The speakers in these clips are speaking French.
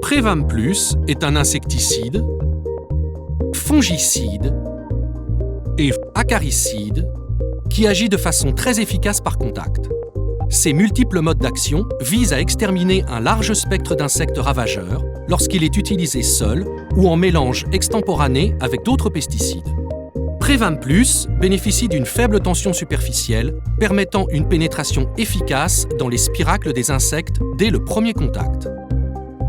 Prévam Plus est un insecticide, fongicide et acaricide qui agit de façon très efficace par contact. Ces multiples modes d'action visent à exterminer un large spectre d'insectes ravageurs lorsqu'il est utilisé seul ou en mélange extemporané avec d'autres pesticides. Prévam Plus bénéficie d'une faible tension superficielle permettant une pénétration efficace dans les spiracles des insectes dès le premier contact.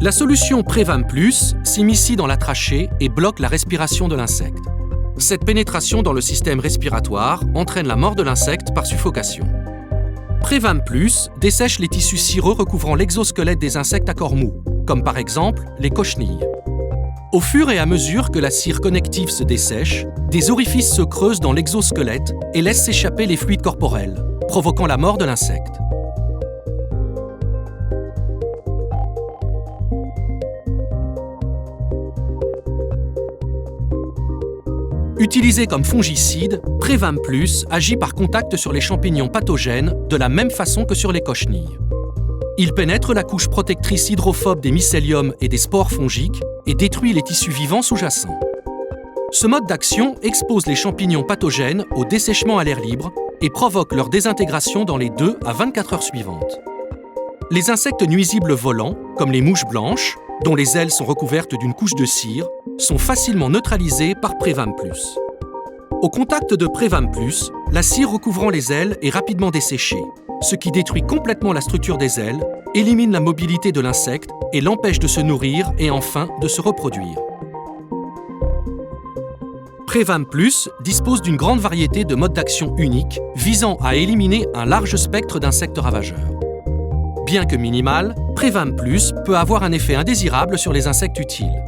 La solution Prévam Plus s'immisce dans la trachée et bloque la respiration de l'insecte. Cette pénétration dans le système respiratoire entraîne la mort de l'insecte par suffocation. Prévam Plus dessèche les tissus cireux recouvrant l'exosquelette des insectes à corps mou, comme par exemple les cochenilles. Au fur et à mesure que la cire connective se dessèche, des orifices se creusent dans l'exosquelette et laissent s'échapper les fluides corporels, provoquant la mort de l'insecte. Utilisé comme fongicide, Prévam Plus agit par contact sur les champignons pathogènes de la même façon que sur les cochenilles. Il pénètre la couche protectrice hydrophobe des mycéliums et des spores fongiques et détruit les tissus vivants sous-jacents. Ce mode d'action expose les champignons pathogènes au dessèchement à l'air libre et provoque leur désintégration dans les 2 à 24 heures suivantes. Les insectes nuisibles volants, comme les mouches blanches, dont les ailes sont recouvertes d'une couche de cire, sont facilement neutralisés par Prévam Plus. Au contact de Prévam Plus, la cire recouvrant les ailes est rapidement desséchée, ce qui détruit complètement la structure des ailes, élimine la mobilité de l'insecte et l'empêche de se nourrir et enfin de se reproduire. Prévam Plus dispose d'une grande variété de modes d'action uniques visant à éliminer un large spectre d'insectes ravageurs. Bien que minimal, Prévam Plus peut avoir un effet indésirable sur les insectes utiles.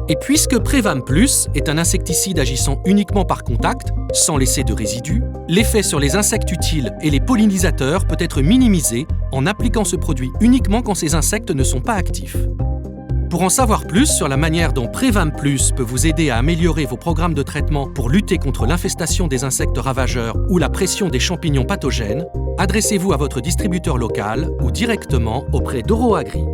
Et puisque Prévam Plus est un insecticide agissant uniquement par contact, sans laisser de résidus, l'effet sur les insectes utiles et les pollinisateurs peut être minimisé en appliquant ce produit uniquement quand ces insectes ne sont pas actifs. Pour en savoir plus sur la manière dont Prévam Plus peut vous aider à améliorer vos programmes de traitement pour lutter contre l'infestation des insectes ravageurs ou la pression des champignons pathogènes, adressez-vous à votre distributeur local ou directement auprès d'EuroAgri.